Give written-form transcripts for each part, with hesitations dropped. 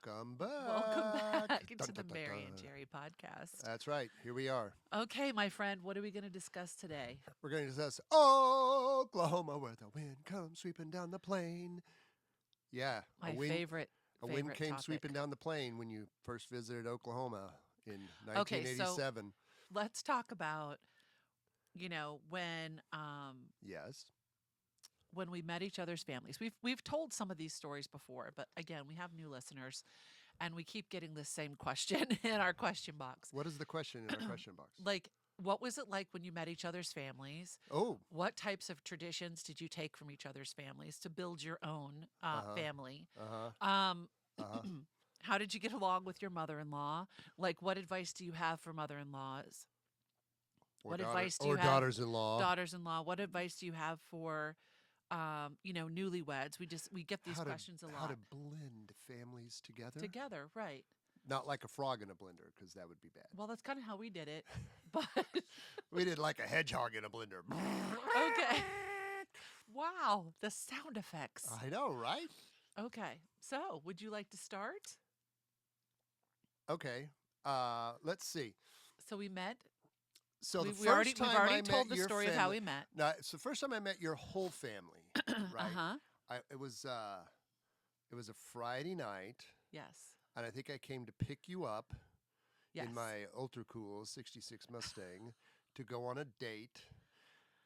Welcome back. Welcome back Dun, to the dun, dun, Mary dun. and Jerry podcast. That's right. Here we are. Okay, my friend, what are we going to discuss today? We're going to discuss Oklahoma, where the wind comes sweeping down the plain. Yeah, My favorite A wind came topic. sweeping down the plain when you first visited Oklahoma in Okay, so 1987. let's talk about, Yes. when we met each other's families. We've told some of these stories before, but again, we have new listeners, and we keep getting this same question in our question box. What is the question in our question box? Like, what was it like when you met each other's families? Oh, What types of traditions did you take from each other's families to build your own family? How did you get along with your mother-in-law? Like, what advice do you have for mother-in-laws? What advice do you have? daughters-in-law. Daughters-in-law. What advice do you have for, newlyweds? We get these questions a lot. How to blend families together? Together, right? Not like a frog in a blender, because that would be bad. Well, that's kind of how we did it, but We did like a hedgehog in a blender. okay. Wow, the sound effects. I know, right? Okay, so would you like to start? Okay. Let's see. So we met. So the We've first already time told met the your story of how we met. No, it's the first time I met your whole family, right? Uh-huh. It was a Friday night, Yes. and I think I came to pick you up Yes. in my ultra cool '66 Mustang to go on a date.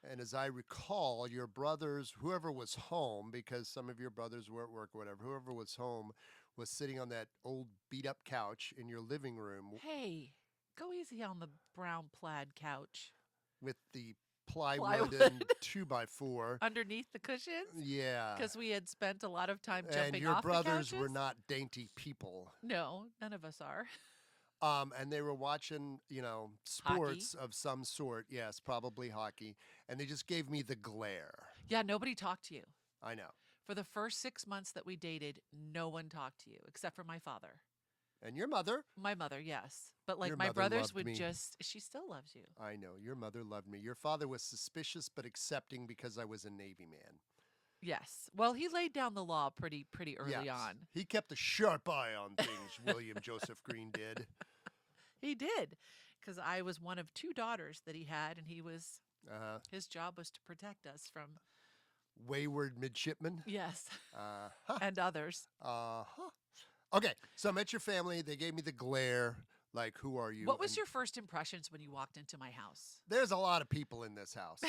And as I recall, your brothers, whoever was home, because some of your brothers were at work or whatever, whoever was home was sitting on that old beat-up couch in your living room Hey, go easy on the brown plaid couch. with the plywood and 2x4. Underneath the cushions? Yeah. Because we had spent a lot of time And jumping your off the brothers were couches? not dainty people. No, none of us are. And they were watching, sports of some sort. Yes, probably hockey. And they just gave me the glare. Yeah, nobody talked to you. I know. For the first 6 months that we dated, no one talked to you except for my father. And your mother. My mother, yes. But like Your my mother brothers loved would me. she still loves you. I know. Your mother loved me. Your father was suspicious but accepting because I was a Navy man. Yes. Well, he laid down the law pretty early Yes. on. He kept a sharp eye on things, William Joseph Green did. He did, because I was one of two daughters that he had, and Uh-huh. his job was to protect us from Wayward midshipman. yes and others. Uh-huh. Okay, so I met your family. They gave me the glare. Like, who are you? What was And your first impressions when you walked into my house? There's a lot of people in this house.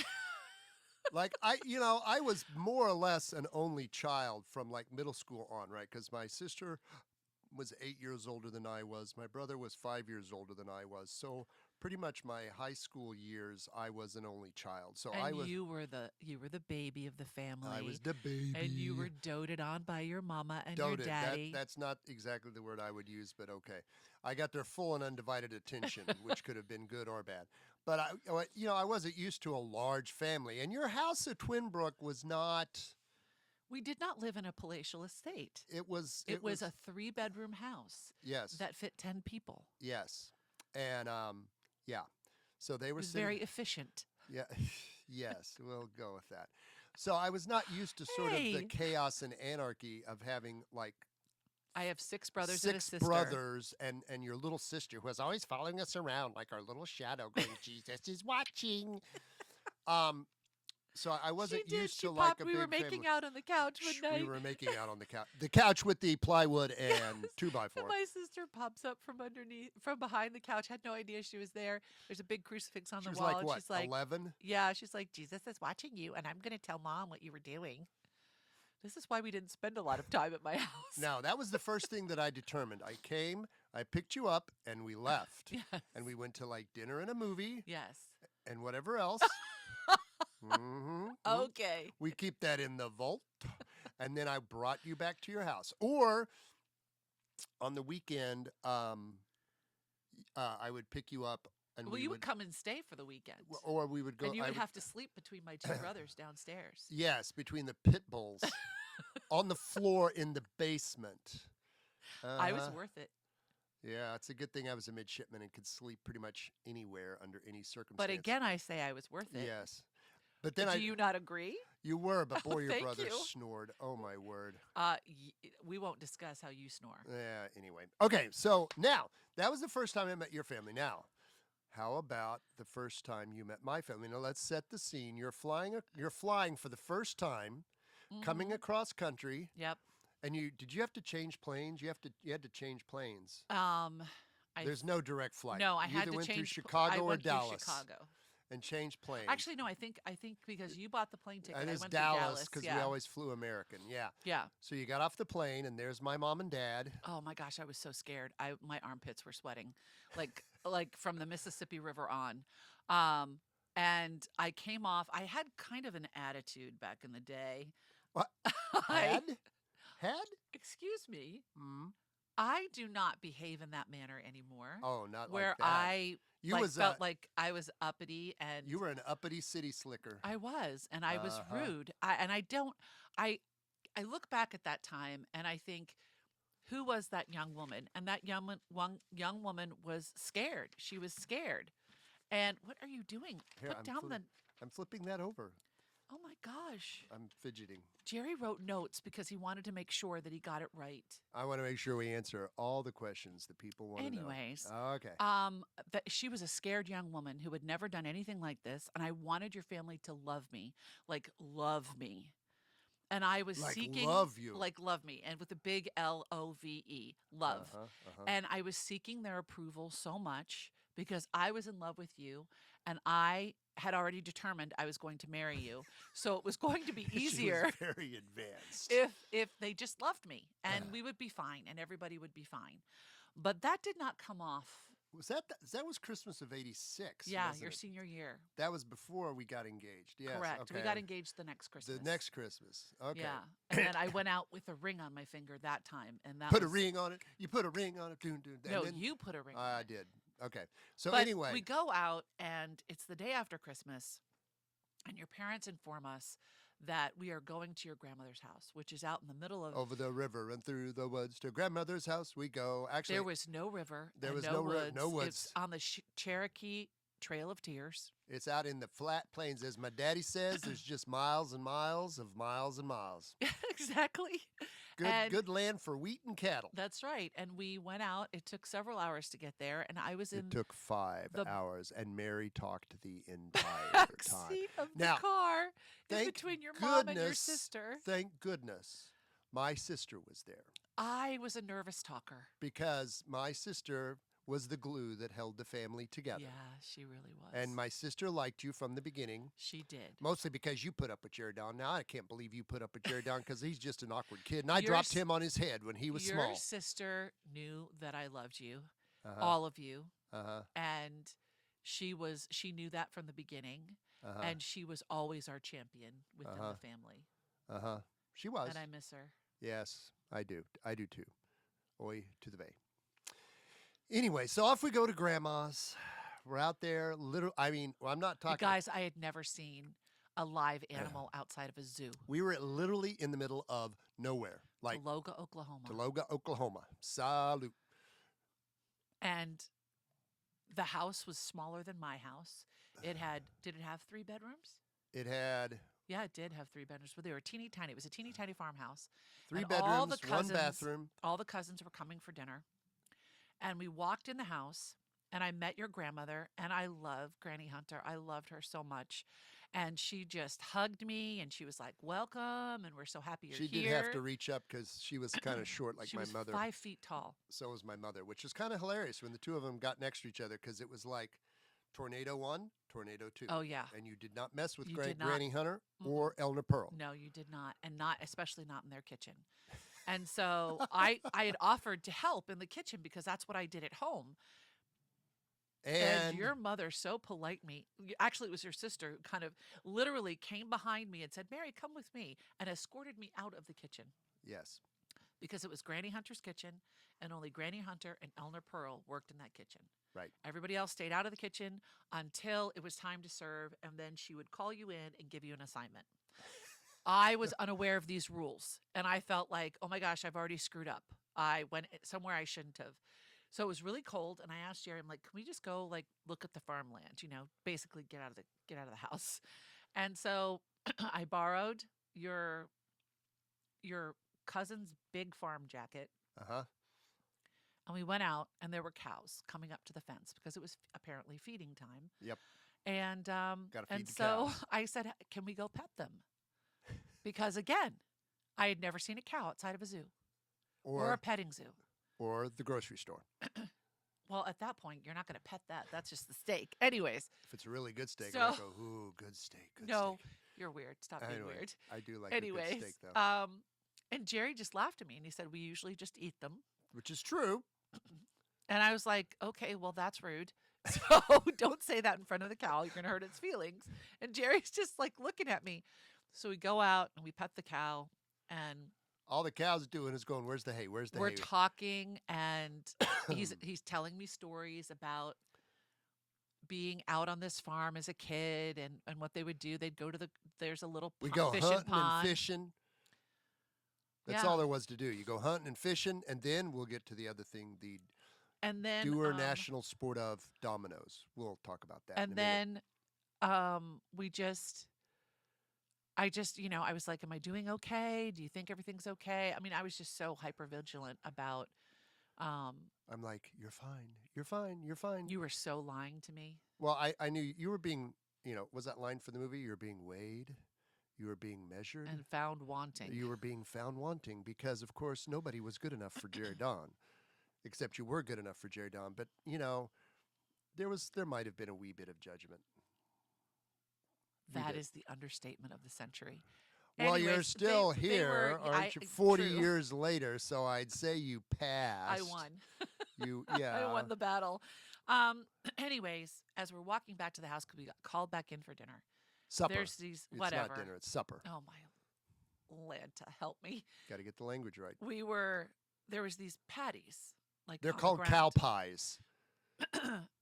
Like, I was more or less an only child from like middle school on, right? Because my sister was 8 years older than I was. My brother was 5 years older than I was. So pretty much my high school years, I was an only child. So And you were the baby of the family. I was the baby. And you were doted on by your mama and Doted. your daddy. That's not exactly the word I would use, but okay. I got their full and undivided attention, which could have been good or bad. But I wasn't used to a large family. And your house at Twinbrook was not. We did not live in a palatial estate. It was It was a 3-bedroom house. Yes. That fit 10 people. Yes. And yeah. So they It were was sitting. very efficient. Yeah. Yes, we'll go with that. So I was not used to sort of Hey. the chaos and anarchy of having like I have 6 brothers and a six sister. brothers and your little sister who was always following us around like our little shadow going, Jesus is watching. So I wasn't She did. used She to like popped. a We big were making family. out on the couch one Shh, night. we were making out on the couch. The couch with the plywood and 2x4. And my sister pops up from behind the couch. Had no idea she was there. There's a big crucifix on She the was wall. like, and what, she's like, 11? yeah, she's like, Jesus is watching you, and I'm going to tell Mom what you were doing. This is why we didn't spend a lot of time at my house. No, that was the first thing that I determined. I came, I picked you up, and we left. Yes. And we went to like dinner and a movie Yes. and whatever else. Okay. We keep that in the vault. And then I brought you back to your house. Or on the weekend, I would pick you up. And Well, you would come and stay for the weekend. Or we would go. And you I would have to sleep between my 2 brothers downstairs. Yes, between the pit bulls on the floor in the basement. I was worth it. Yeah, it's a good thing I was a midshipman and could sleep pretty much anywhere under any circumstance. But again, I say I was worth it. Yes. But then Do you not agree? You were, but boy, your Thank brother you. snored. Oh, my word. We won't discuss how you snore. Yeah, anyway. Okay, so now, that was the first time I met your family. Now, how about the first time you met my family? Now, let's set the scene. You're flying for the first time, coming Hmm. across country, Yep. and did you have to change planes? You had to change planes. Um, I There's no direct flight. no, I You had either to went through change. I Chicago or went through Dallas Chicago. and changed planes. Actually, no. I think because you bought the plane ticket, And I it's went through Dallas Dallas. because we Yeah. always flew American. Yeah. Yeah. So you got off the plane, and there's my mom and dad. Oh my gosh, I was so scared. My armpits were sweating, like from the Mississippi River on. Um, and I came off. I had kind of an attitude back in the day. What? I Had? excuse me. Mm. I do not behave in that manner anymore. Oh, not Where like that. I You was felt like I was uppity and you were an uppity city slicker. I was, and I was Uh-huh. rude. I don't. I look back at that time and I think, who was that young woman? And that young woman was scared. She was scared. And what are you doing? Here, Put down the. I'm flipping that over. Oh my gosh. I'm fidgeting. Jerry wrote notes because he wanted to make sure that he got it right. I want to make sure we answer all the questions that people want to know. Anyways, Okay. that she was a scared young woman who had never done anything like this, and I wanted your family to love me, like love me. And I was Like seeking love you. like love me, and with a big LOVE, love. Uh-huh, uh-huh. And I was seeking their approval so much because I was in love with you, and I had already determined I was going to marry you. So it was going to be easier She was very advanced. if they just loved me, and we would be fine, and everybody would be fine. But that did not come off. That was Christmas of '86? Yeah, wasn't your it? senior year. That was before we got engaged. Yes. Correct. We Okay. got engaged the next Christmas. The next Christmas. Okay. Yeah. And then I went out with a ring on my finger that time, and that Put a was, ring on it. You put a ring on it. Doon, doon, and No, then, you put a ring on I it. did. Okay. So But anyway, we go out, and it's the day after Christmas, and your parents inform us that we are going to your grandmother's house, which is out in the middle of. over the river and through the woods to grandmother's house we go. Actually, There was no river. there and was no no woods. no woods. It's on the Cherokee Trail of Tears. it's out in the flat plains, as my daddy says. There's just miles and miles of miles and miles. Exactly. Good, And good land for wheat and cattle. that's right. And we went out. It took several hours to get there, and I was in It took 5 the hours, and Mary talked the entire back time. seat of Now, the car in thank between your mom and your goodness- sister. Thank goodness my sister was there, I was a nervous talker. because my sister was the glue that held the family together. Yeah, she really was. And my sister liked you from the beginning. she did. Mostly because you put up with Jared Don. Now I can't believe you put up with Jared Don, because he's just an awkward kid. And I Your dropped s- him on his head when he was Your small. sister knew that I loved you, Uh-huh. all of you, Uh-huh. and she knew that from the beginning, Uh-huh. and she was always our champion within Uh-huh. the family. Uh-huh. She was. And I miss her. Yes, I do. I do too. Oi to the bay. Anyway, so off we go to Grandma's. We're out there. I'm not You talking. guys, I had never seen a live animal outside of a zoo. We were literally in the middle of nowhere, like Tologa, Oklahoma. Tologa, Oklahoma. Salute. And the house was smaller than my house. Did it have 3 bedrooms? It had Yeah, it did have 3 bedrooms, but they were teeny tiny. It was a teeny tiny farmhouse. 3 And all the bedrooms, 1 cousins- bathroom. All the cousins were coming for dinner. And we walked in the house, and I met your grandmother, and I love Granny Hunter. I loved her so much. And she just hugged me, and she was like, welcome, and we're so happy you're She here. did have to reach up because she was kind of short, like she my was mother. 5 feet tall. So was my mother, which is kind of hilarious when the two of them got next to each other, because it was like tornado 1, tornado 2. Oh, yeah. And you did not mess with You did not. Granny Hunter Mm-mm. or Elna Pearl. No, you did not, and especially not in their kitchen. And so I had offered to help in the kitchen because that's what I did at home. And your mother so actually it was your sister, who kind of literally came behind me and said, Mary, come with me, and escorted me out of the kitchen Yes. because it was Granny Hunter's kitchen, and only Granny Hunter and Elner Pearl worked in that kitchen. Right. Everybody else stayed out of the kitchen until it was time to serve, and then she would call you in and give you an assignment. I was unaware of these rules, and I felt like, oh my gosh, I've already screwed up. I went somewhere I shouldn't have. So it was really cold, and I asked Jerry, I'm like, can we just go look at the farmland? Basically get out of the house. And so I borrowed your your cousin's big farm jacket, Uh-huh. and we went out, and there were cows coming up to the fence because it was apparently feeding time. Yep. And Got to and feed the so cows. I said, "Can we go pet them?" Because again, I had never seen a cow outside of a zoo or a Or petting zoo. or the grocery store. Well, at that point, you're not going to pet that. That's just the steak. Anyways, If it's a really good steak, I so might go, ooh, good steak, good no, steak. you're weird. Stop being Anyway, weird. I do like a good Anyways, steak, though. and Jerry just laughed at me and he said, "We usually just eat them." Which is true. And I was like, "Okay, well, that's rude. So don't say that in front of the cow. You're going to hurt its feelings." And Jerry's just like looking at me. So we go out and we pet the cow, and All the cow's doing is going, where's the hay? Where's the we're hay? talking, and he's telling me stories about being out on this farm as a kid, and what they would do. They'd go to there's a little We go fishing hunting pond. and fishing. That's Yeah. all there was to do. You go hunting and fishing, and then we'll get to the other thing, the And then doer national sport of dominoes. We'll talk about that in a and minute. then I just, I was like, "Am I doing okay? Do you think everything's okay?" I mean, I was just so hyper vigilant about um I'm like, you're fine. You're fine. You're fine. you were so lying to me. Well, I knew you were being, was that line for the movie? You were being weighed. You were being measured. And found wanting. You were being found wanting because, of course, nobody was good enough for Jerry Don, except you were good enough for Jerry Don. But there might have been a wee bit of judgment. That is the understatement of the century. Well, you're Anyways, still they here, were, aren't you? 40 true. years later, so I'd say you passed. I won. Yeah. I won the battle. Anyways, as we're walking back to the house, because we got called back in for dinner. Supper. There's these It's whatever. not dinner. It's supper. Oh my Lanta, help me. Got to get the language right. There was these patties, like They're on the called cow ground. pies.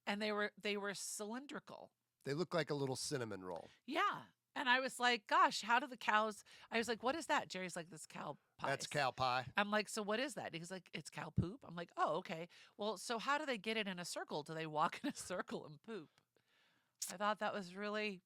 And they were cylindrical. They look like a little cinnamon roll. Yeah. And I was like, "Gosh, how do the cows?" I was like, "What is that?" Jerry's like, "This cow pie." That's cow pie. I'm like, "So what is that?" He's like, "It's cow poop." I'm like, "Oh, okay. Well, so how do they get it in a circle? Do they walk in a circle and poop?" I thought that was really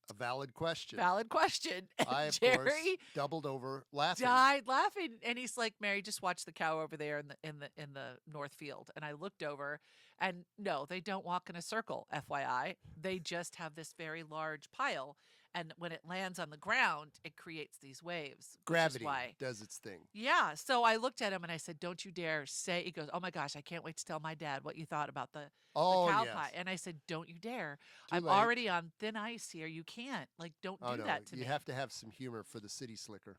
A valid question. valid question. And I, of Jerry course, doubled over laughing. died laughing, and he's like, "Mary, just watch the cow over there in the north field." And I looked over, and no, they don't walk in a circle. FYI, they just have this very large pile, and when it lands on the ground, it creates these waves. Gravity Which is why. does its thing. Yeah. So I looked at him and I said, "Don't you dare say." He goes, "Oh my gosh, I can't wait to tell my dad what you thought about the Oh, cow yes. pie." And I said, "Don't you dare. Too I'm late. already on thin ice here. You can't. Like, don't Oh, do no. that to You me." have to have some humor for the city slicker.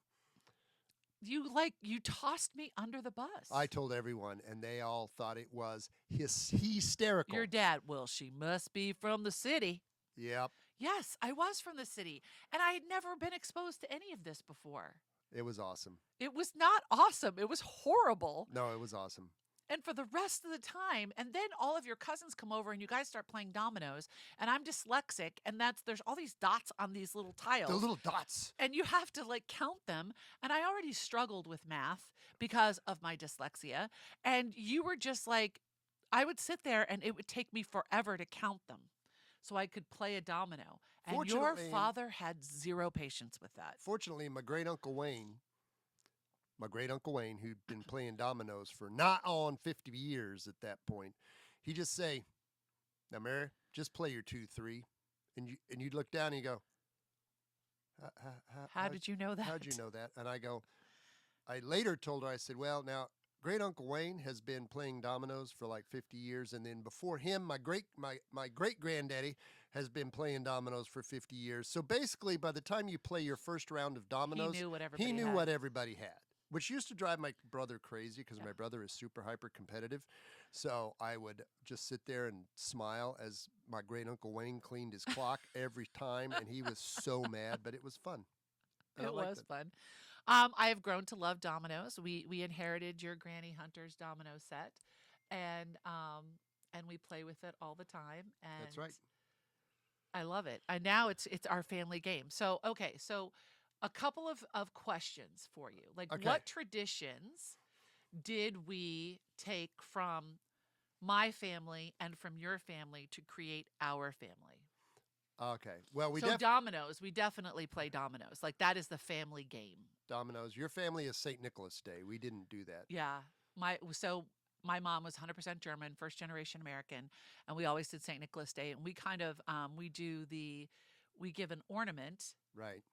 You tossed me under the bus. I told everyone, and they all thought it was hysterical. Your dad, "Well, she must be from the city." Yep. Yes, I was from the city, and I had never been exposed to any of this before. It was awesome. It was not awesome. It was horrible. No, it was awesome. And for the rest of the time, and then all of your cousins come over and you guys start playing dominoes, and I'm dyslexic, and there's all these dots on these little tiles. The little dots. And you have to like count them. And I already struggled with math because of my dyslexia. And you were just like, I would sit there and it would take me forever to count them so I could play a domino. And your Fortunately- father had zero patience with that. Fortunately, my great Uncle Wayne, who'd been playing dominoes for not on 50 years at that point, he just say, "Now, Mary, just play your 2-3," and you'd look down and you go, How did you know that? How'd you know that? And I later told her, I said, "Well, now, great Uncle Wayne has been playing dominoes for like 50 years, and then before him, my great granddaddy has been playing dominoes for 50 years. So basically, by the time you play your first round of dominoes, He knew what everybody had, which used to drive my brother crazy because my brother is super hyper competitive. So I would just sit there and smile as my great Uncle Wayne cleaned his clock every time, and he was so mad, but it was fun. And I It liked was fun. I have grown to love dominoes. We inherited your Granny Hunter's domino set, and we play with it all the time. And That's right. I love it. And now it's our family game. So okay, so a couple of questions for you. Like, Okay. what traditions did we take from my family and from your family to create our family? Okay. Well, So dominoes, we definitely play dominoes. Like that is the family game. dominoes. Your family is St. Nicholas Day. We didn't do that. Yeah. My mom was 100% German, first generation American, and we always did St. Nicholas Day. And we kind of we give an ornament Right.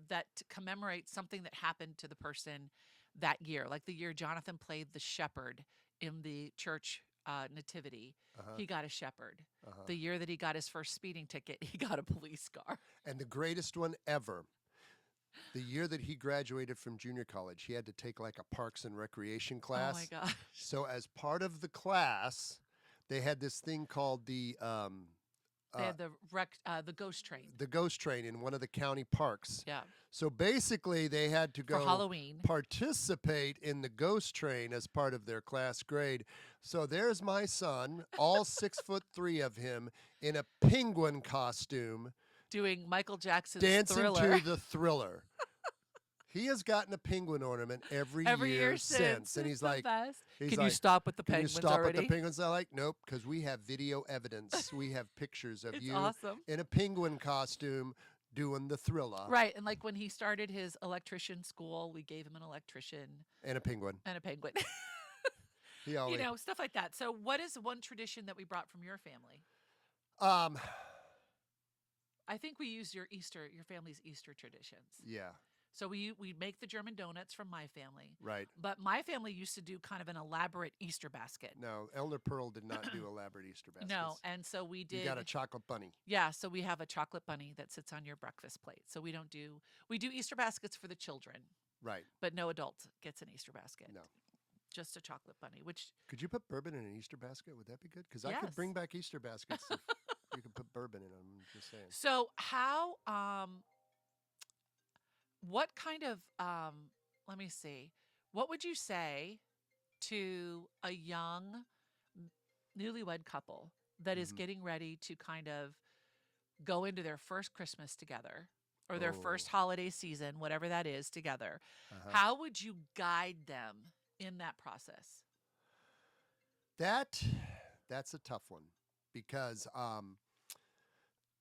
that commemorates something that happened to the person that year. Like the year Jonathan played the shepherd in the church nativity, Uh-huh. he got a shepherd. Uh-huh. The year that he got his first speeding ticket, he got a police car. And the greatest one ever. The year that he graduated from junior college, he had to take like a parks and recreation class. Oh my gosh. So as part of the class, they had this thing called They had the ghost train. the ghost train in one of the county parks. Yeah. So basically, they had to go For Halloween. participate in the ghost train as part of their class grade. So there's my son, all 6'3" of him, in a penguin costume, Doing Michael Jackson's dancing Thriller. to the Thriller. He has gotten a penguin ornament every year since, and It's he's the like, best. he's Can like, you stop with the "Can you penguins stop already? with the penguins?" I'm like, "Nope," because we have video evidence. We have pictures of It's you awesome. in a penguin costume doing the Thriller. Right. And like when he started his electrician school, we gave him an electrician And a penguin. and a penguin. He always, You know, stuff like that. So what is one tradition that we brought from your family? um, I think we use your family's Easter traditions. yeah, So we make the German donuts from my family. right. But my family used to do kind of an elaborate Easter basket. No, Elder Pearl did not do elaborate Easter baskets. No, and so we did. You got a chocolate bunny. Yeah, so we have a chocolate bunny that sits on your breakfast plate. So we do Easter baskets for the children, Right. but no adult gets an Easter basket. No. Just a chocolate bunny, which Could you put bourbon in an Easter basket? Would that be good? Because I Yes. could bring back Easter baskets if you could put bourbon in them. I'm just saying. so how what kind of let me see. What would you say to a young newlywed couple that is Mhm. getting ready to kind of go into their first Christmas together or their first Oh. holiday season, whatever that is, together? Uh-huh. How would you guide them in that process? That's a tough one because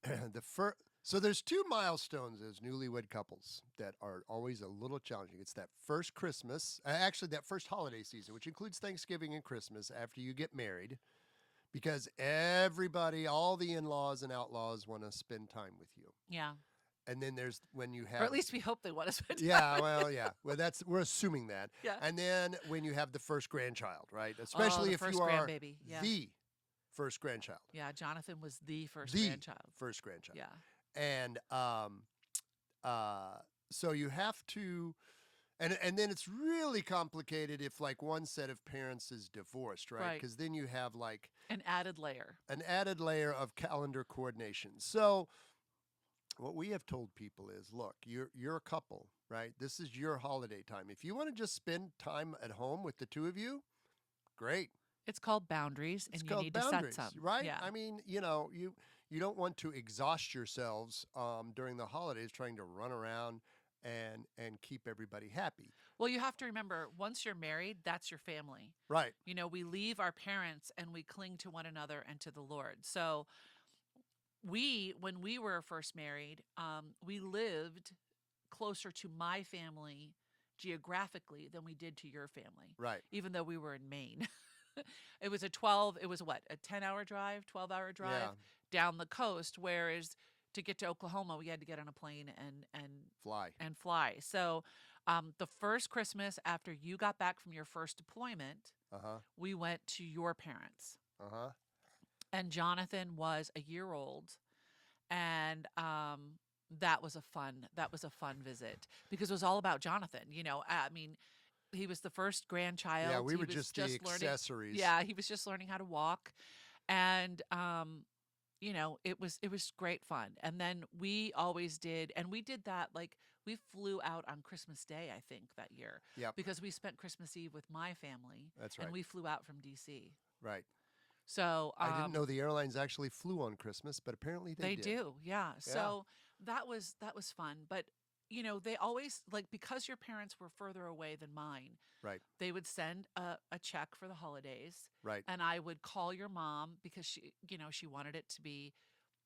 the first. So there's two milestones as newlywed couples that are always a little challenging. It's that first Christmas, actually that first holiday season, which includes Thanksgiving and Christmas after you get married, because everybody, all the in-laws and outlaws want to spend time with you. Yeah. And then there's when you have, Or at least we hope they want to spend yeah, well, yeah, well, we're assuming that. Yeah. And then when you have the first grandchild, right? Oh, Especially the if first you are grandbaby. Yeah. the first grandchild, Yeah, Jonathan was the first the grandchild. first grandchild. Yeah. And so you have to, and then it's really complicated if like one set of parents is divorced, right? Right. Because then you have like An added layer. an added layer of calendar coordination. So what we have told people is, look, you're a couple, right? This is your holiday time. If you want to just spend time at home with the two of you, great. It's called boundaries, It's and you called need boundaries, to set some. right? Yeah. I mean, you don't want to exhaust yourselves during the holidays trying to run around and keep everybody happy. Well, you have to remember, once you're married, that's your family. Right. You know, we leave our parents and we cling to one another and to the Lord. So when we were first married, we lived closer to my family geographically than we did to your family, Right. even though we were in Maine. It was a 10-hour drive, 12-hour drive Yeah. down the coast, whereas to get to Oklahoma, we had to get on a plane Fly. and fly. So the first Christmas after you got back from your first deployment, Uh-huh. we went to your parents. Uh-huh. And Jonathan was a year old, and that was a fun visit because it was all about Jonathan. You know, I mean, he was the first grandchild. Yeah, we He were was just the learning. accessories. Yeah, he was just learning how to walk, and you know, it was great fun. And then we always did, and we did that like we flew out on Christmas Day, I think, that year. Yep. Because we spent Christmas Eve with my family. That's right. And we flew out from DC. Right. So I didn't know the airlines actually flew on Christmas, but apparently they did. do, yeah. So that was fun. But you know, they always because your parents were further away than mine. Right. They would send a check for the holidays, Right. and I would call your mom because she wanted it to be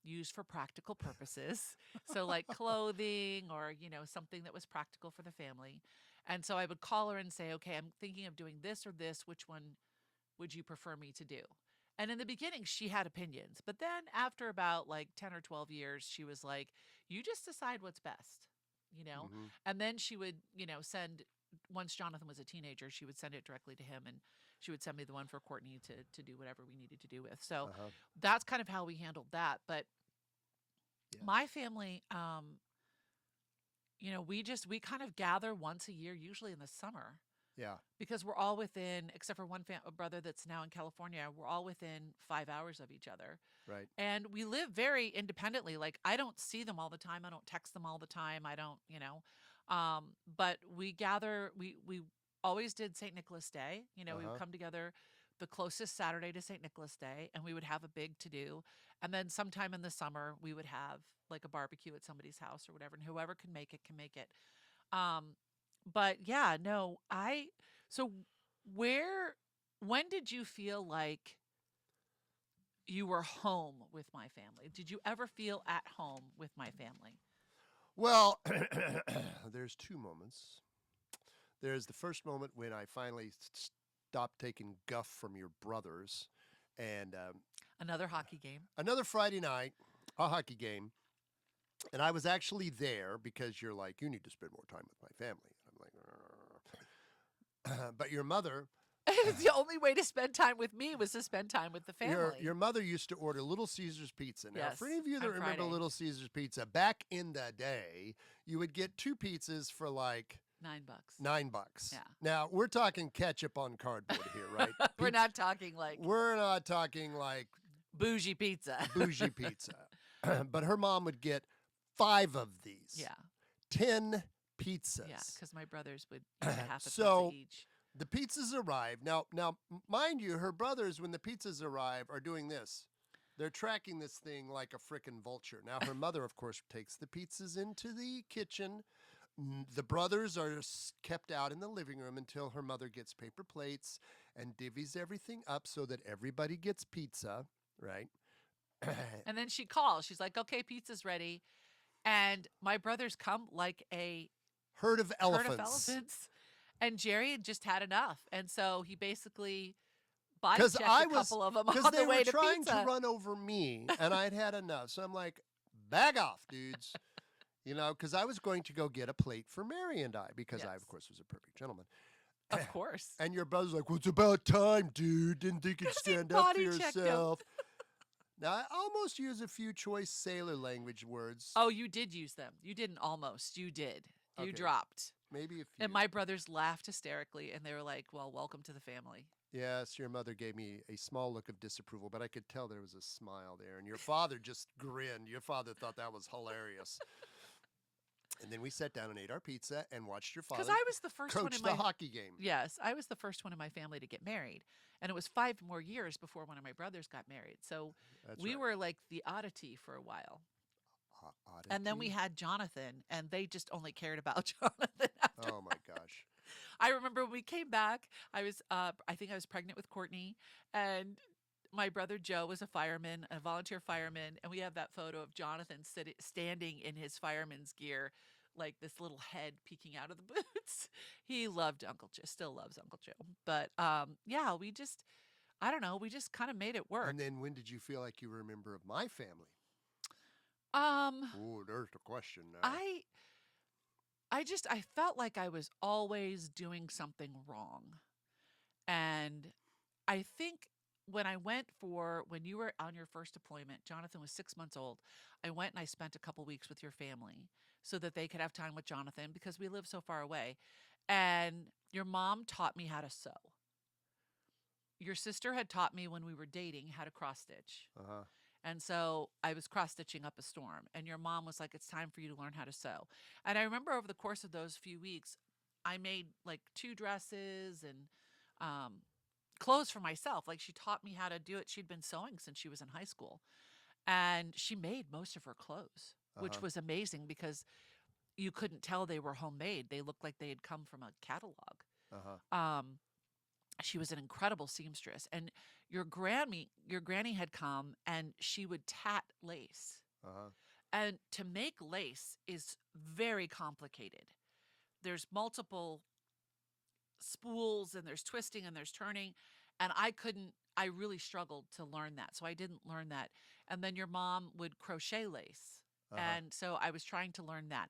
used for practical purposes. So like clothing or, something that was practical for the family. And so I would call her and say, okay, I'm thinking of doing this or this. Which one would you prefer me to do? And in the beginning, she had opinions. But then after about like 10 or 12 years, she was like, you just decide what's best, you know? Mm-hmm. And then she would, send, once Jonathan was a teenager, she would send it directly to him and she would send me the one for Courtney to do whatever we needed to do with. So Uh-huh. that's kind of how we handled that. But Yeah. my family, we kind of gather once a year, usually in the summer. Yeah. Because we're all within, except for one brother that's now in California, we're all within 5 hours of each other. Right. And we live very independently. Like, I don't see them all the time. I don't text them all the time. I don't, but we gather, we always did St. Nicholas Day. We would Uh-huh. come together the closest Saturday to St. Nicholas Day, and we would have a big to do. And then sometime in the summer, we would have like a barbecue at somebody's house or whatever, and whoever can make it can make it. Um, but yeah, no, so where, when did you feel like you were home with my family? Did you ever feel at home with my family? Well, there's two moments. There's the first moment when I finally stopped taking guff from your brothers, and Another hockey game. another Friday night, a hockey game, and I was actually there because you're like, you need to spend more time with my family. And I'm like, but your mother, The only way to spend time with me was to spend time with the family. your mother used to order Little Caesars pizza. Now, Yes, for any of you that on remember Friday. Little Caesars pizza, back in the day, you would get two pizzas for like $9. $9. Yeah. Now we're talking ketchup on cardboard here, right? We're not talking like We're not talking like bougie pizza. bougie pizza. But her mom would get 5 of these. Yeah. 10 pizzas. Yeah, because my brothers would eat a half a So- pizza each. The pizzas arrive. Now, mind you, her brothers, when the pizzas arrive, are doing this. They're tracking this thing like a frickin' vulture. Now, her mother, of course, takes the pizzas into the kitchen. The brothers are kept out in the living room until her mother gets paper plates and divvies everything up so that everybody gets pizza, right? And then she calls. She's like, okay, pizza's ready. And my brothers come like a Herd of elephants. herd of elephants. And Jerry had just had enough. And so he basically body Because checked I a was, couple of them because on they the way were to trying pizza. to run over me, and I'd had enough. So I'm like, bag off, dudes. Because I was going to go get a plate for Mary and I, because I, Yes. of course, was a perfect gentleman. Of course. And your brother's like, well, it's about time, dude. Didn't think you'd 'Cause he stand up for body checked him. yourself. Now, I almost use a few choice sailor language words. Oh, you did use them. You didn't almost. You did. You Okay. dropped. Maybe a few. And my brothers laughed hysterically, and they were like, well, welcome to the family. Yes, your mother gave me a small look of disapproval, but I could tell there was a smile there. And your father just grinned. Your father thought that was hilarious. And then we sat down and ate our pizza and watched your father Because I was the first one coach in the my hockey game. Yes, I was the first one in my family to get married. And it was 5 more years before one of my brothers got married. So That's we right. were like the oddity for a while. Oddity. And then we had Jonathan, and they just only cared about Jonathan after. Oh my gosh. I remember when we came back, I think I was pregnant with Courtney, and my brother Joe was a fireman, a volunteer fireman, and we have that photo of Jonathan standing in his fireman's gear, like this little head peeking out of the boots. He loved Uncle Joe, still loves Uncle Joe. But yeah, I don't know, we just kind of made it work. And then when did you feel like you were a member of my family? Oh, there's the question now. I felt like I was always doing something wrong. And I think when you were on your first deployment, Jonathan was 6 months old. I went and I spent a couple weeks with your family so that they could have time with Jonathan because we live so far away. And your mom taught me how to sew. Your sister had taught me when we were dating how to cross stitch. Uh-huh. And so I was cross-stitching up a storm. And your mom was like, it's time for you to learn how to sew. And I remember over the course of those few weeks, I made like 2 dresses and clothes for myself. Like she taught me how to do it. She'd been sewing since she was in high school. And she made most of her clothes, which Uh-huh. was amazing because you couldn't tell they were homemade. They looked like they had come from a catalog. Uh-huh. She was an incredible seamstress, and your granny had come, and she would tat lace. Uh-huh. And to make lace is very complicated. There's multiple spools, and there's twisting, and there's turning, and I really struggled to learn that. So I didn't learn that. And then your mom would crochet lace. Uh-huh. And so I was trying to learn that.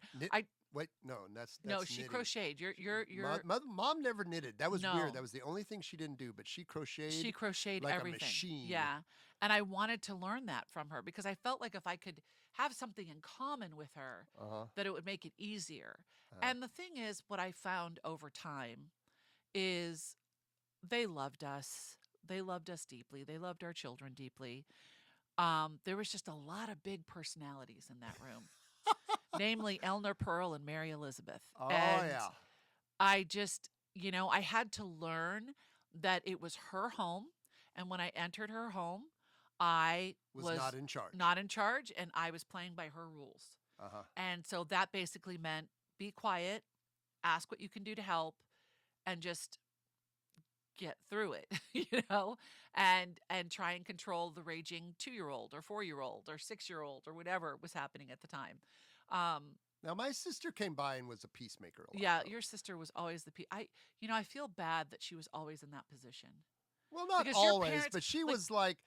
Wait, no, that's No, she knitting. crocheted. Your Mom never knitted. That was No. weird. That was the only thing she didn't do. But she crocheted like everything. a machine. Yeah. And I wanted to learn that from her because I felt like if I could have something in common with her, Uh-huh. that it would make it easier. Uh-huh. And the thing is, what I found over time is they loved us. They loved us deeply. They loved our children deeply. There was just a lot of big personalities in that room, namely Eleanor Pearl and Mary Elizabeth. Oh, and yeah. I just, I had to learn that it was her home. And when I entered her home, I Was not in charge. not in charge, and I was playing by her rules. Uh-huh. And so that basically meant be quiet, ask what you can do to help, and just get through it, and try and control the raging 2-year-old or 4-year-old or 6-year-old or whatever was happening at the time. Now, my sister came by and was a peacemaker a lot. Yeah, though. your sister was always I feel bad that she was always in that position. Well, not because your always, parents- but she like- was like,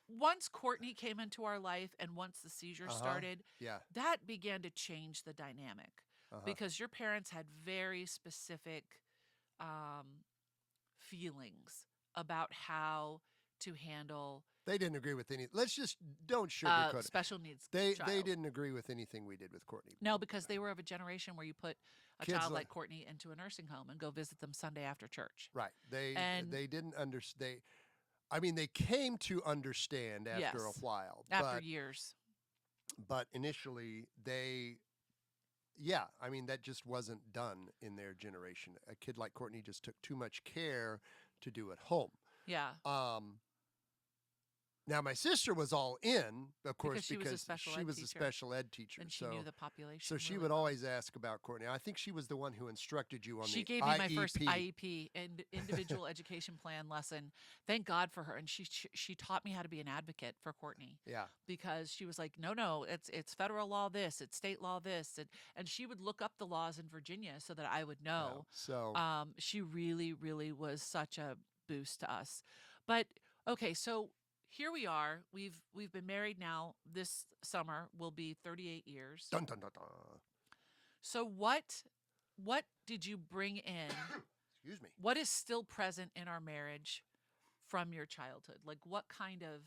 Once Courtney came into our life and once the seizure Uh-huh. started, yeah. that began to change the dynamic Uh-huh. because your parents had very specific feelings about how to handle They didn't agree with any. Let's just don't sugarcoat it. special needs They child. didn't agree with anything we did with Courtney. No, because they were of a generation where you put a Kids child like- like Courtney into a nursing home and go visit them Sunday after church. Right. They And- didn't understand. I mean, they came to understand after a Yes. while. After years. But initially, I mean, that just wasn't done in their generation. A kid like Courtney just took too much care to do at home. Yeah. Now, my sister was all in, of course, Because she was a because special she ed was a teacher, special ed teacher. And she knew the population. So she really would well. always ask about Courtney. I think she was the one who instructed you on She the gave me my first IEP. IEP and individual education plan lesson. Thank God for her. And she taught me how to be an advocate for Courtney Yeah. because she was like, no, it's federal law this, it's state law this, and she would look up the laws in Virginia so that I would know. So She really, really was such a boost to us. But okay, so here we are. We've been married now. This summer will be 38 years. dun, dun, dun, dun. So what did you bring in? Excuse me. What is still present in our marriage from your childhood? Like what kind of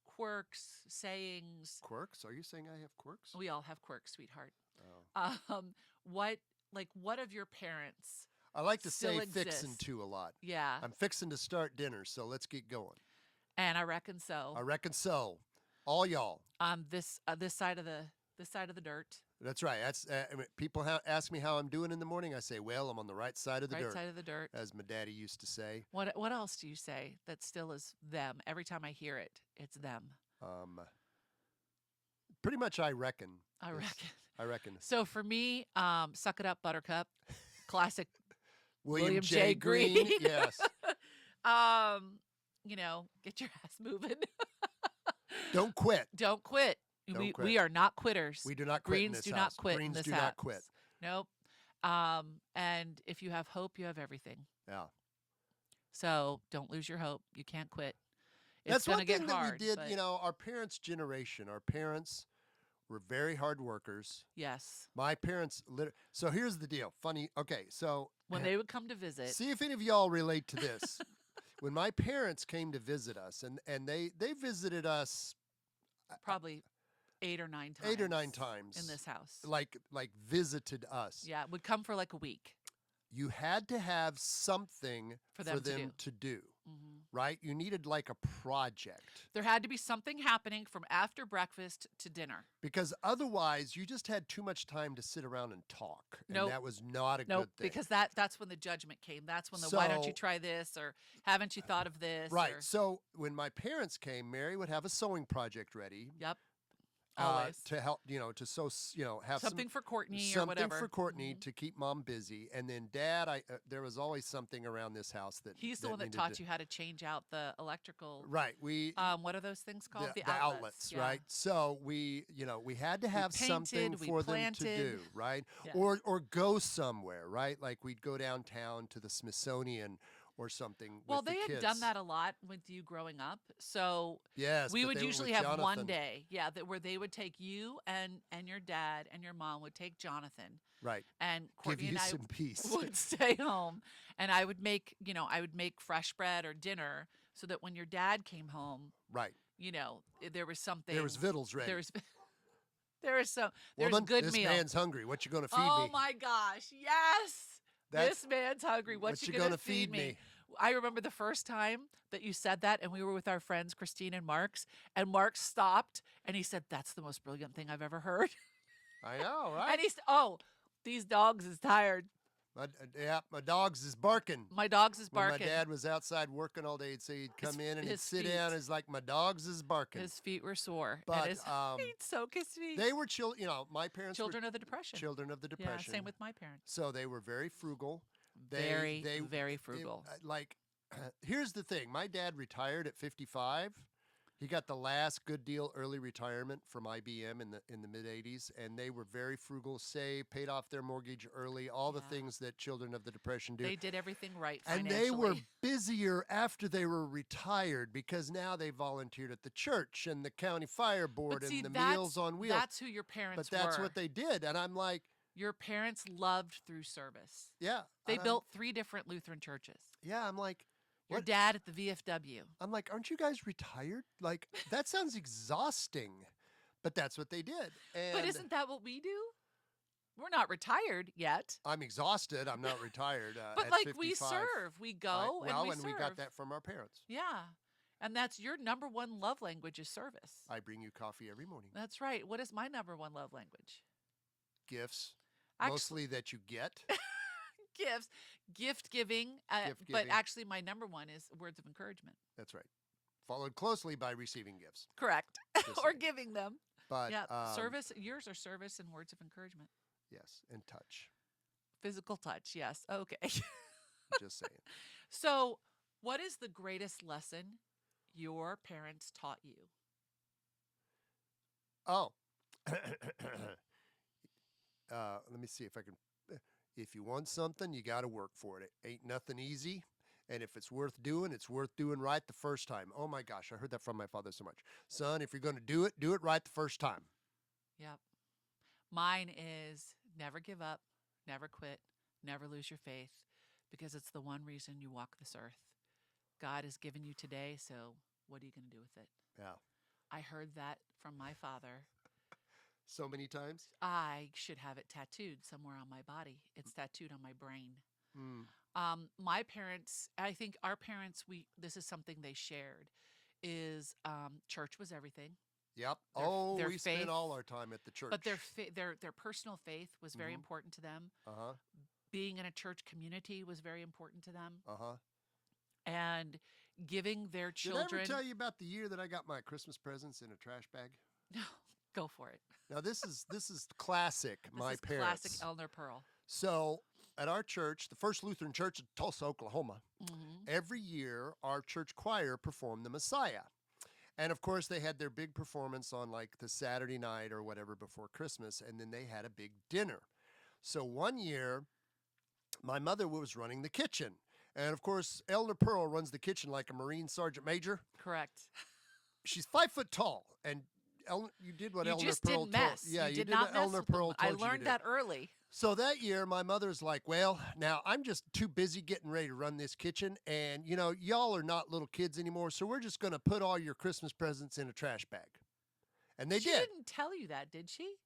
quirks, sayings? Quirks? Are you saying I have quirks? We all have quirks, sweetheart. Oh. What of your parents? I like to still say fixin' exist? to a lot. Yeah, I'm fixing to start dinner, so let's get going. and I reckon so. I reckon so. All y'all. This side of the dirt. That's right. That's people ask me how I'm doing in the morning. I say, well, I'm on the right side of the Right dirt, side of the dirt. as my daddy used to say. What else do you say that still is them? Every time I hear it, it's them. Pretty much, I reckon. I is- reckon. I reckon. So for me, suck it up, Buttercup, classic. William J. J. Green. Green. Yes. Get your ass moving. Don't quit. Don't quit. Don't we quit. we are not quitters. We do not quit in Greens this do house. not quit in Greens this do house. not quit. Nope. And if you have hope, you have everything. Yeah. So don't lose your hope. You can't quit. It's That's gonna one get thing hard, that we did. but Our parents' generation. Our parents were very hard workers. yes. My parents. So here's the deal. Funny. Okay. So When they would come to visit, see if any of y'all relate to this. When my parents came to visit us, and they visited us probably 8 or 9 times. 8 or 9 times in this house. like visited us. Yeah, would come for like a week. You had to have something For them to to do, Mhm. right? You needed like a project, There had to be something happening from after breakfast to dinner. because otherwise you just had too much time to sit around and talk, and Nope. that was not a Nope, good thing. because that's when the judgment came. That's when why don't you So- try this, or haven't you thought of this? Right. or- So when my parents came, Mary would have a sewing project ready. Yep. Always. to help, have Something for Courtney or something whatever. for Courtney to keep mom busy. And then dad, there was always something around this house that He's the one that needed taught to- you how to change out the electrical. Right. We What are those things called? the outlets, yeah. right? So we had to have something painted, we for them to planted. do, right? Yeah. Or go somewhere, right? Like we'd go downtown to the Smithsonian or something. Well, with the they had kids. done that a lot with you growing up. So Yes, we but would they were usually with have one Jonathan. day, where they would take you and your dad and your mom would take Jonathan, Right. and Give Courtney you and I some peace. would stay home, and I would make fresh bread or dinner so that when your dad came home, Right. there was something. There was victuals ready. There's Woman, good this meal. man's hungry. What you gonna feed Oh me? my gosh, yes. That's- This man's hungry. What you gonna feed me? I remember the first time that you said that, and we were with our friends Christine and and Mark stopped and he said, "That's the most brilliant thing I've ever heard." I know, right? And he said, "Oh, these dogs is tired. My dogs is barking. My dogs is When barking." my dad was outside working all day, he'd say he'd come in and he'd his sit feet. down. It's like my dogs is barking. His feet were sore, But, and his he'd soak his feet. They were my parents Children were of the Depression. children of the Depression. Yeah, same with my parents. So they were very frugal. Very It- frugal. Here's the thing. My dad retired at 55. He got the last good deal early retirement from IBM in the mid 80s, and they were very frugal, paid off their mortgage early, all the Yeah. things that children of the Depression do. They did everything right and financially. they were busier after they were retired because now they volunteered at the church and the county fire board But see, and the that's- Meals on Wheels. That's who your parents But that's were. what they did, and I'm like, Your parents loved through service. yeah. They and I'm- built 3 different Lutheran churches. Yeah, I'm like, Your what? dad at the VFW. I'm like, aren't you guys retired? Like, that sounds exhausting. But that's what they did. And But isn't that what we do? We're not retired yet. I'm exhausted. I'm not retired. But at like 55. we serve. We go Well, and we serve. we got that from our parents. Yeah. And that's your number one love language is service. I bring you coffee every morning. That's right. What is my number one love language? Gifts, Actually, mostly that you get. gifts. Gift giving. Gift But giving. actually my number one is words of encouragement. That's right. Followed closely by receiving gifts. Correct. Just Or saying. giving them. But Yeah. Service. Yours are service and words of encouragement. Yes, and touch. Physical touch. Yes. Okay. Just saying. So, what is the greatest lesson your parents taught you? Oh. Let me see if I can. If you want something, you got to work for it. It ain't nothing easy. And if it's worth doing right the first time. Oh my gosh, I heard that from my father so much. Son, if you're going to do it right the first time. Yep. Mine is never give up, never quit, never lose your faith, because it's the one reason you walk this earth. God has given you today, so what are you going to do with it? Yeah. I heard that from my father. So many times. I should have it tattooed somewhere on my body. It's tattooed on my brain. Mm. My parents, I think our parents, this is something they shared, is church was everything. Yep. Their We faith- spent all our time at the church. But their personal faith was very Mhm. important to them. Uh-huh. Being in a church community was very important to them. Uh-huh. And giving their Did I ever children. tell you about the year that I got my Christmas presents in a trash bag? Go for it. Now this is classic. This my is parents. classic Elner Pearl. So at our church, the First Lutheran Church in Tulsa, Oklahoma, every year our church choir performed the Messiah. And of course they had their big performance on like the Saturday night or whatever before Christmas, and then they had a big dinner. So one year my mother was running the kitchen. And of course, Elder Pearl runs the kitchen like a Marine Sergeant Major. Correct. She's 5 foot tall, and you did what You Elder just Pearl didn't mess. told. Yeah, you did did not what mess Elder with them. Pearl I told you to learned do. that early. So that year, my mother's like, well, now I'm just too busy getting ready to run this kitchen. And, y'all are not little kids anymore. So we're just going to put all your Christmas presents in a trash bag. And they She did. didn't tell you that, did she?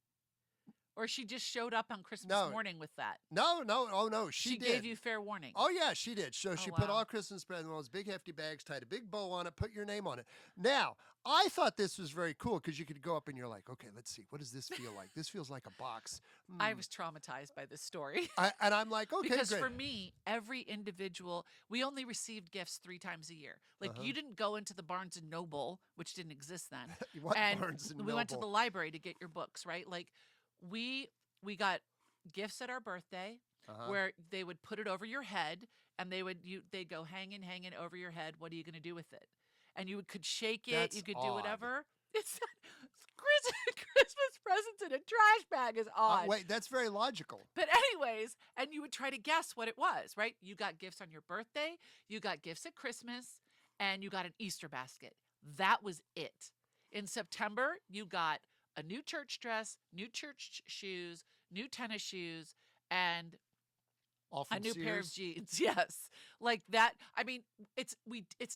Or she just showed up on Christmas morning with that? No. Oh, no. She did. Gave you fair warning. Oh, yeah, she did. So she put all Christmas presents in those big, hefty bags, tied a big bow on it, put your name on it. Now, I thought this was very cool because you could go up and you're like, okay, let's see. What does this feel like? This feels like a box. I was traumatized by this story. And I'm like, okay, because great. For me, every individual, we only received gifts 3 times a year. Like you didn't go into the Barnes & Noble, which didn't exist then. What and Barnes & Noble? We went to the library to get your books, right? Like we got gifts at our birthday where they would put it over your head and they'd go hanging over your head. What are you going to do with it? And you could shake it. That's you could odd. do whatever. It's Christmas presents in a trash bag is odd. Wait, that's very logical. But anyways, and you would try to guess what it was, right? You got gifts on your birthday, you got gifts at Christmas, and you got an Easter basket. That was it. In September, you got a new church dress, new church shoes, new tennis shoes, and a new pair of jeans. Yes. Like that. I mean, it's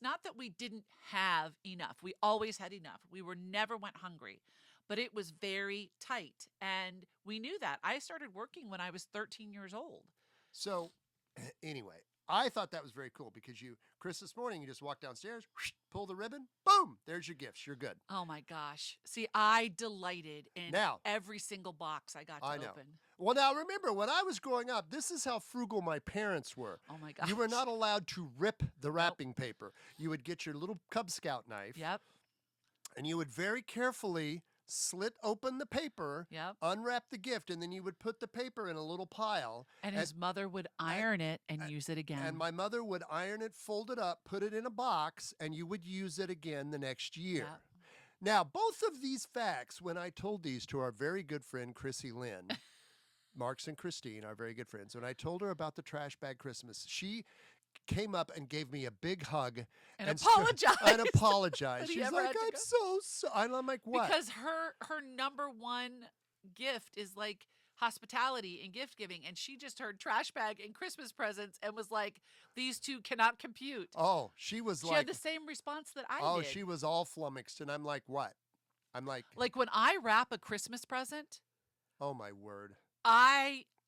not that we didn't have enough. We always had enough. We never went hungry. But it was very tight. And we knew that. I started working when I was 13 years old. So anyway, I thought that was very cool because Christmas morning, you just walk downstairs, pull the ribbon, boom, there's your gifts. You're good. Oh my gosh. See, I delighted in every single box I got to open. Well, now remember, when I was growing up, this is how frugal my parents were. Oh my gosh. You were not allowed to rip the wrapping paper. You would get your little Cub Scout knife. Yep. And you would very carefully slit open the paper, unwrap the gift, and then you would put the paper in a little pile. And his mother would iron it and use it again. And my mother would iron it, fold it up, put it in a box, and you would use it again the next year. Yep. Now, both of these facts, when I told these to our very good friend, Chrissy Lynn, Marks and Christine, our very good friends, when I told her about the trash bag Christmas, she came up and gave me a big hug and apologized. She's like, I'm so sorry. I'm like, what? Because her number one gift is like hospitality and gift giving, and she just heard trash bag and Christmas presents and was like, these two cannot compute. Oh, she had the same response that I did. Oh, she was all flummoxed, and I'm like, what? I'm like when I wrap a Christmas present. Oh my word.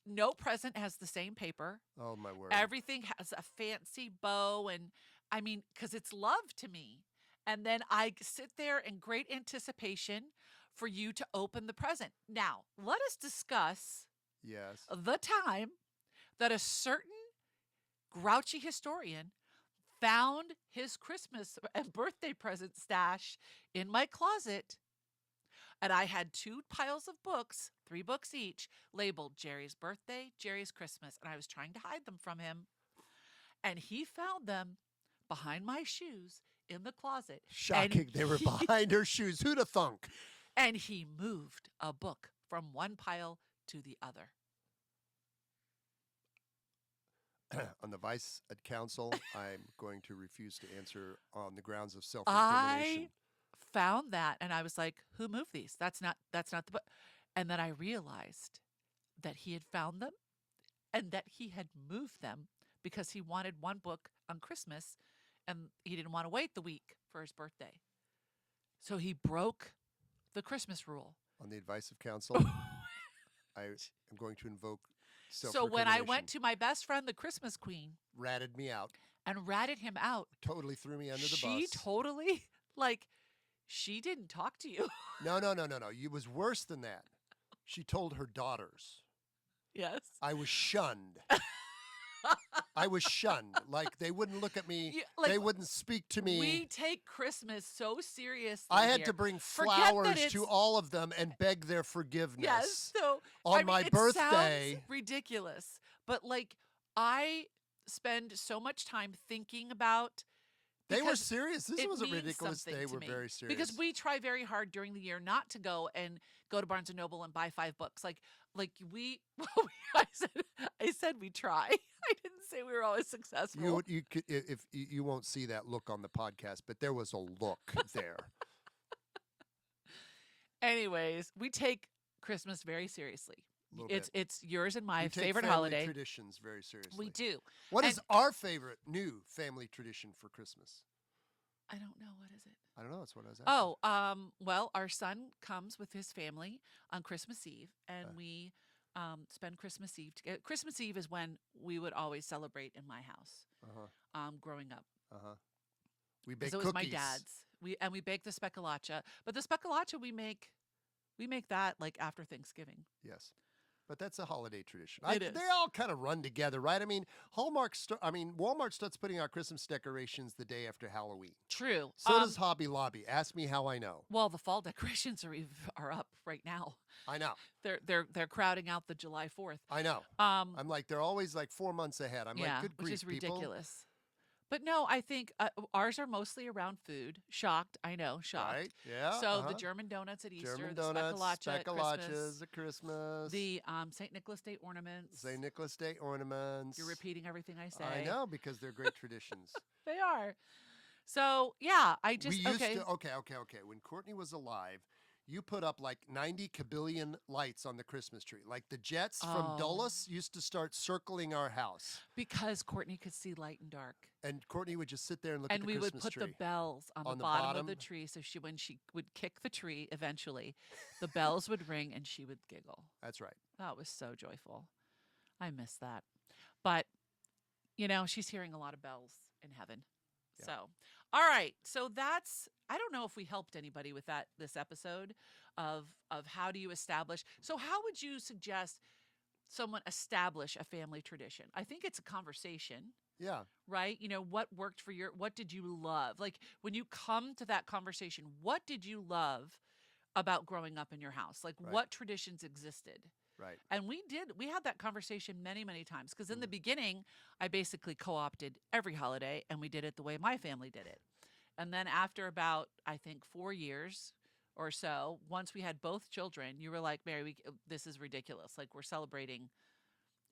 No present has the same paper. Oh, my word. Everything has a fancy bow. And I mean, because it's love to me. And then I sit there in great anticipation for you to open the present. Now, let us discuss the time that a certain grouchy historian found his Christmas and birthday present stash in my closet. And I had 2 piles of books, 3 books each, labeled Jerry's birthday, Jerry's Christmas. And I was trying to hide them from him. And he found them behind my shoes in the closet. Shocking. They were behind her shoes. Who'd have thunk? And he moved a book from one pile to the other. On the vice at council, I'm going to refuse to answer on the grounds of self-incrimination. Found that and I was like, who moved these? That's not the book. And then I realized that he had found them and that he had moved them because he wanted one book on Christmas and he didn't want to wait the week for his birthday. So he broke the Christmas rule. On the advice of counsel, I am going to invoke self-recrimination. So when I went to my best friend, the Christmas Queen, ratted me out. And ratted him out. Totally threw me under the bus. She totally, she didn't talk to you. No. It was worse than that. She told her daughters. Yes. I was shunned. I was shunned. Like, they wouldn't look at me. They wouldn't speak to me. We take Christmas so seriously. I had to bring flowers to all of them and beg their forgiveness. Yes. So on my birthday. It sounds ridiculous. But I spend so much time thinking about. They were serious. This wasn't ridiculous. They were very serious. Because we try very hard during the year not to go to Barnes & Noble and buy 5 books. I said we try. I didn't say we were always successful. You could, if you won't see that look on the podcast, but there was a look there. Anyways, we take Christmas very seriously. It's yours and my favorite family holiday. Traditions very seriously. We do. What is our favorite new family tradition for Christmas? I don't know what is it? I don't know. That's what I was asking. Oh, well, our son comes with his family on Christmas Eve, and we spend Christmas Eve together. Christmas Eve is when we would always celebrate in my house, growing up. We bake Because it was cookies. my dad's. We bake the spekulatius, but the spekulatius we make that like after Thanksgiving. Yes. But that's a holiday tradition. It is. They all kind of run together, right? I mean, Walmart starts putting out Christmas decorations the day after Halloween. True. So does Hobby Lobby. Ask me how I know. Well, the fall decorations are up right now. I know. They're crowding out the July 4th. I know. I'm like, they're always like 4 months ahead. I'm like, good grief, which is people. ridiculous. But no, I think ours are mostly around food. Shocked, I know, shocked. Right? Yeah. So the German donuts at Easter, German the donuts, spekulatius at Christmas, the St. Nicholas Day ornaments. St. Nicholas Day ornaments. You're repeating everything I say. I know, because they're great traditions. They are. So yeah, I just we used to. Okay. When Courtney was alive, you put up like 90 kabillion lights on the Christmas tree. Like the jets from Dulles used to start circling our house. Because Courtney could see light and dark. And Courtney would just sit there and look at the Christmas tree. And we would put the bells on the bottom of the tree. So when she would kick the tree, eventually, the bells would ring and she would giggle. That's right. That was so joyful. I miss that. But, she's hearing a lot of bells in heaven. Yeah. So, all right. So I don't know if we helped anybody with this episode of how do you establish. So how would you suggest someone establish a family tradition? I think it's a conversation. Yeah. Right? What worked for what did you love? Like when you come to that conversation, what did you love about growing up in your house? Like what traditions existed? Right. And we had that conversation many, many times because in the beginning, I basically co-opted every holiday and we did it the way my family did it. And then after about, I think 4 years or so, once we had both children, you were like, Mary, this is ridiculous. Like we're celebrating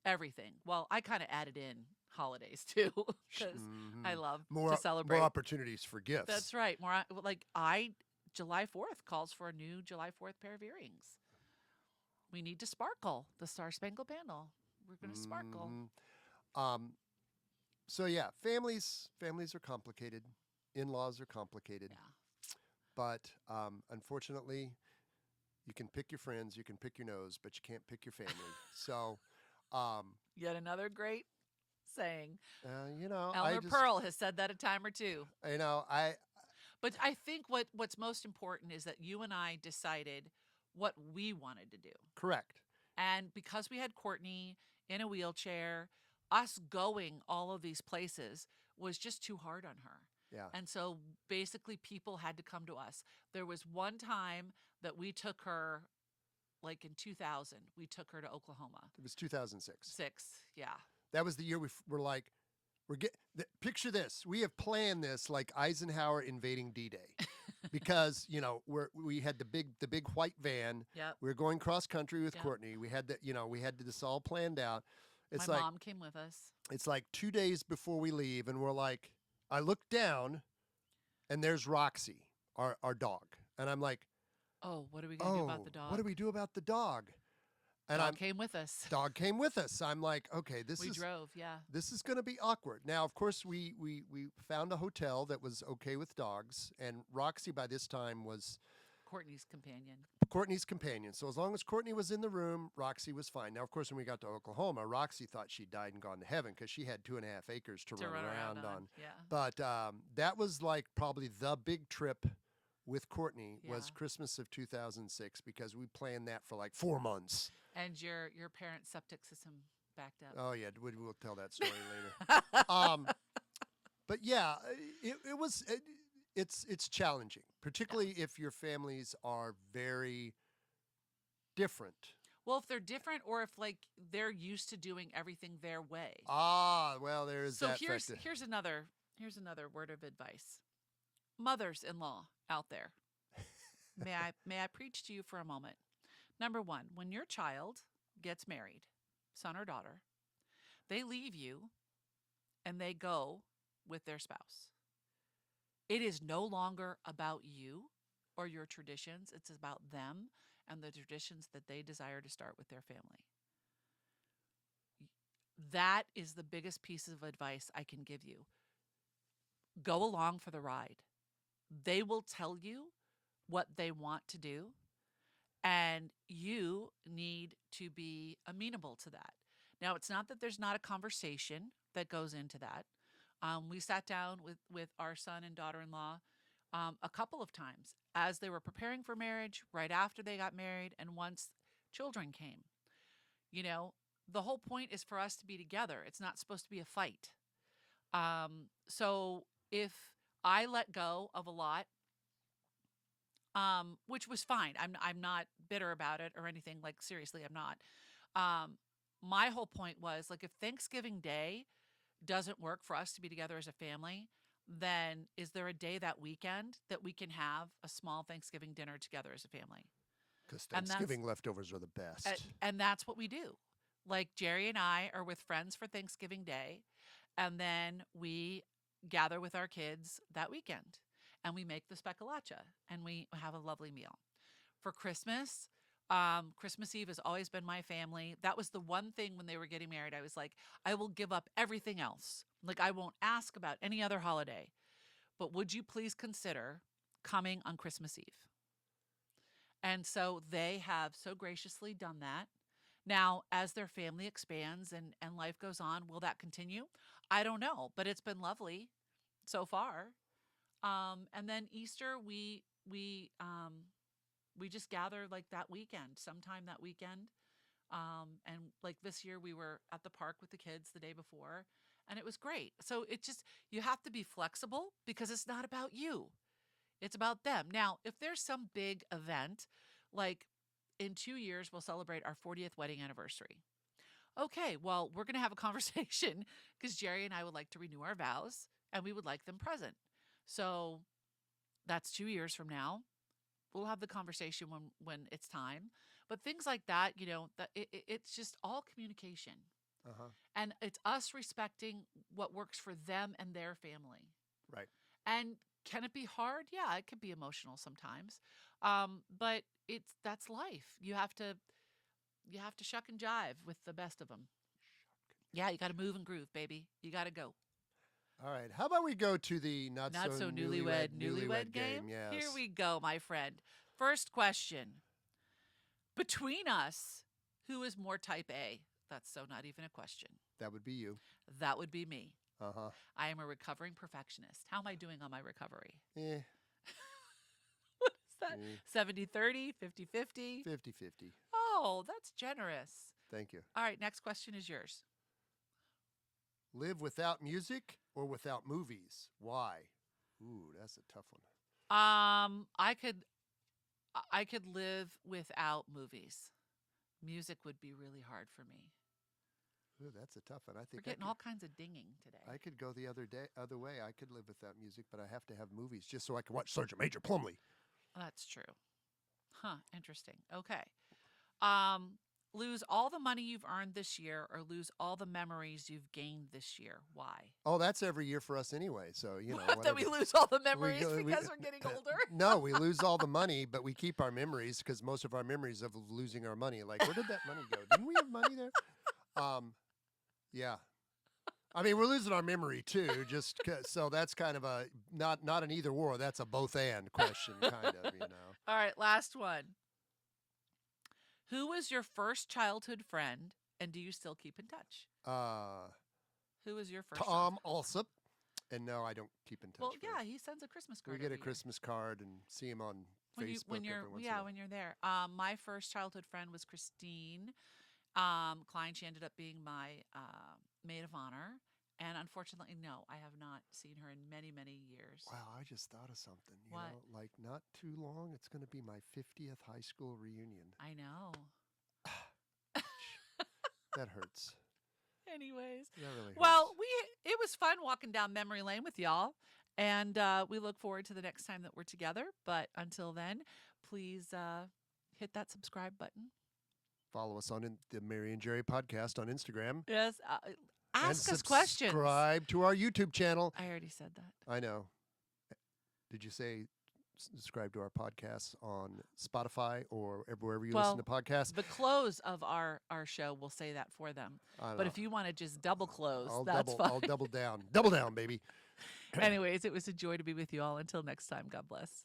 everything. Well, I kind of added in holidays too because I love to celebrate. More opportunities for gifts. That's right. July 4th calls for a new July 4th pair of earrings. We need to sparkle. The Star Spangled Banner. We're going to sparkle. So yeah, families are complicated. In-laws are complicated. Yeah. But unfortunately, you can pick your friends, you can pick your nose, but you can't pick your family. So yet another great saying. Elmer Pearl has said that a time or two. But I think what's most important is that you and I decided what we wanted to do. Correct. And because we had Courtney in a wheelchair, us going all of these places was just too hard on her. Yeah. And so basically people had to come to us. There was one time that we took her, like in 2000, we took her to Oklahoma. It was 2006. Yeah. That was the year we're like, picture this. We have planned this like Eisenhower invading D-Day. Because we had the big white van. Yep. We were going cross country with Courtney. We had this all planned out. It's My mom came with us. It's like 2 days before we leave, and we're like, I look down, and there's Roxy, our dog, and I'm like, oh, what are we gonna do about the dog? What do we do about the dog? And dog came with us. Dog came with us. I'm like, okay, we drove, yeah. This is going to be awkward. Now, of course, we found a hotel that was okay with dogs, and Roxy by this time was Courtney's companion. So as long as Courtney was in the room, Roxy was fine. Now, of course, when we got to Oklahoma, Roxy thought she died and gone to heaven because she had 2.5 acres to run around on. Yeah. But that was like probably the big trip with Courtney was Christmas of 2006 because we planned that for like 4 months. And your parents' septic system backed up. Oh yeah, we'll tell that story later. But yeah, it's challenging, particularly if your families are very different. Well, if they're different, or if like they're used to doing everything their way. Well, there is that. So here's another word of advice, mothers-in-law out there. May I preach to you for a moment? Number one, when your child gets married, son or daughter, they leave you and they go with their spouse. It is no longer about you or your traditions. It's about them and the traditions that they desire to start with their family. That is the biggest piece of advice I can give you. Go along for the ride. they will tell you what they want to do, and you need to be amenable to that. Now, it's not that there's not a conversation that goes into that. We sat down with our son and daughter-in-law a couple of times as they were preparing for marriage, right after they got married, and once children came. You know, the whole point is for us to be together. It's not supposed to be a fight. So if I let go of a lot, which was fine. I'm not bitter about it or anything. Like, seriously, I'm not. My whole point was, like, if Thanksgiving Day doesn't work for us to be together as a family, then is there a day that weekend that we can have a small Thanksgiving dinner together as a family? Because Thanksgiving leftovers are the best. And that's what we do. Like, Jerry and I are with friends for Thanksgiving Day, and then we gather with our kids that weekend, and we make the spekulatius, and we have a lovely meal. For Christmas, Christmas Eve has always been my family. That was the one thing when they were getting married. I was like, I will give up everything else. Like, I won't ask about any other holiday, but would you please consider coming on Christmas Eve? And so they have so graciously done that. Now, as their family expands and life goes on, will that continue? I don't know, but it's been lovely so far. And then Easter, we just gather like that weekend, sometime that weekend. And like this year, we were at the park with the kids the day before, and it was great. So it just, you have to be flexible because it's not about you. It's about them. Now, if there's some big event, like in 2 years, we'll celebrate our 40th wedding anniversary. Okay, well, we're going to have a conversation because Jerry and I would like to renew our vows and we would like them present. So that's 2 years from now. We'll have the conversation when it's time. But things like that, you know, it's just all communication. Uh-huh. And it's us respecting what works for them and their family. Right. And can it be hard? Yeah, it can be emotional sometimes. But that's life. You have to shuck and jive with the best of them. Yeah, you got to move and groove, baby. You got to go. All right. How about we go to the not so newlywed game? Yes. Here we go, my friend. First question. Between us, who is more type A? That's so not even a question. That would be you. That would be me. Uh-huh. I am a recovering perfectionist. How am I doing on my recovery? Eh. What is that? 70-30, 50-50? 50-50. Oh, that's generous. Thank you. All right, next question is yours. Live without music or without movies? Why? Ooh, that's a tough one. I could live without movies. Music would be really hard for me. Ooh, that's a tough one. I think we're getting all kinds of dinging today. I could go the other way. I could live without music, but I have to have movies just so I can watch Sergeant Major Plumley. That's true. Huh, interesting. Okay. Lose all the money you've earned this year or lose all the memories you've gained this year. Why? Oh, that's every year for us anyway. So, you know. That we lose all the memories because we're getting older? No, we lose all the money, but we keep our memories because most of our memories of losing our money. Like, where did that money go? Didn't we have money there? Yeah. I mean, we're losing our memory too, so that's kind of a not an either or. That's a both and question, kind of, you know. All right, last one. Who was your first childhood friend, and do you still keep in touch? Who was your first? Tom Alsop, and no, I don't keep in touch. Well, yeah, he sends a Christmas card. We get a Christmas card and see him on Facebook when you're every once in a while. when you're there. My first childhood friend was Christine Klein. She ended up being my maid of honor. And unfortunately, no, I have not seen her in many, many years. Wow, I just thought of something. You What? know, like not too long, it's going to be my 50th high school reunion. I know. That hurts. Anyways. That really hurts. Well, it was fun walking down memory lane with y'all. And we look forward to the next time that we're together. But until then, please hit that subscribe button. Follow us on the Mary and Jerry podcast on Instagram. Yes. Ask us questions. Subscribe to our YouTube channel. I already said that. I know. Did you say subscribe to our podcasts on Spotify or wherever you listen to podcasts? The close of our show will say that for them. But if you want to just double close, that's fine. I'll double down. Double down, baby. Anyways, it was a joy to be with you all. Until next time, God bless.